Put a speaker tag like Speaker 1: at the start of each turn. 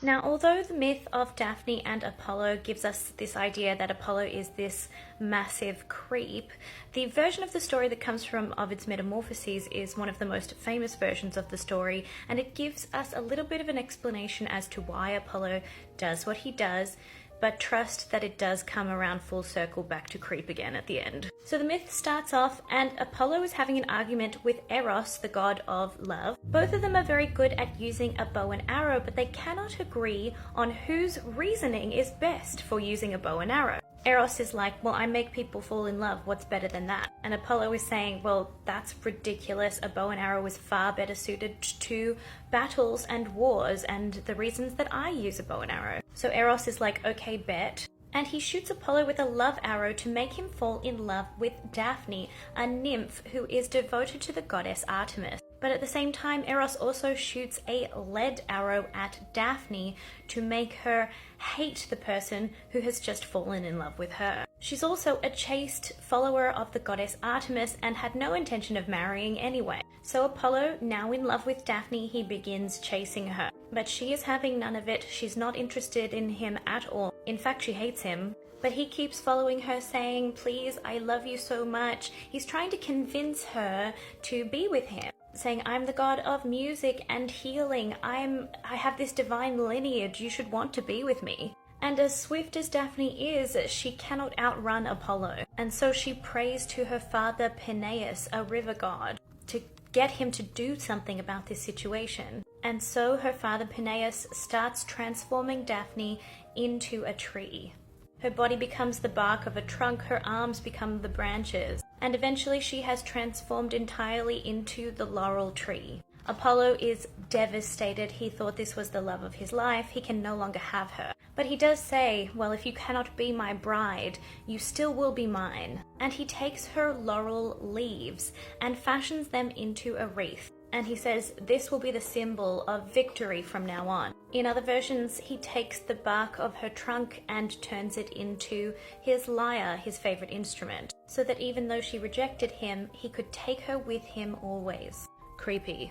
Speaker 1: Now, although the myth of Daphne and Apollo gives us this idea that Apollo is this massive creep, the version of the story that comes from Ovid's Metamorphoses is one of the most famous versions of the story, and it gives us a little bit of an explanation as to why Apollo does what he does, but trust that it does come around full circle back to creep again at the end. So the myth starts off, and Apollo is having an argument with Eros, the god of love. Both of them are very good at using a bow and arrow, but they cannot agree on whose reasoning is best for using a bow and arrow. Eros is like, well, I make people fall in love, what's better than that? And Apollo is saying, well, that's ridiculous, a bow and arrow is far better suited to battles and wars and the reasons that I use a bow and arrow. So Eros is like, okay, bet. And he shoots Apollo with a love arrow to make him fall in love with Daphne, a nymph who is devoted to the goddess Artemis. But at the same time, Eros also shoots a lead arrow at Daphne to make her hate the person who has just fallen in love with her. She's also a chaste follower of the goddess Artemis and had no intention of marrying anyway. So Apollo, now in love with Daphne, he begins chasing her. But she is having none of it. She's not interested in him at all. In fact, she hates him. But he keeps following her, saying, please, I love you so much. He's trying to convince her to be with him, saying, I'm the god of music and healing. I have this divine lineage. You should want to be with me. And as swift as Daphne is, she cannot outrun Apollo. And so she prays to her father Peneus, a river god, to get him to do something about this situation. And so her father Peneus starts transforming Daphne into a tree. Her body becomes the bark of a trunk, her arms become the branches, and eventually she has transformed entirely into the laurel tree. Apollo is devastated. He thought this was the love of his life. He can no longer have her. But he does say, well, if you cannot be my bride, you still will be mine. And he takes her laurel leaves and fashions them into a wreath. And he says, this will be the symbol of victory from now on. In other versions, he takes the bark of her trunk and turns it into his lyre, his favorite instrument, so that even though she rejected him, he could take her with him always. Creepy.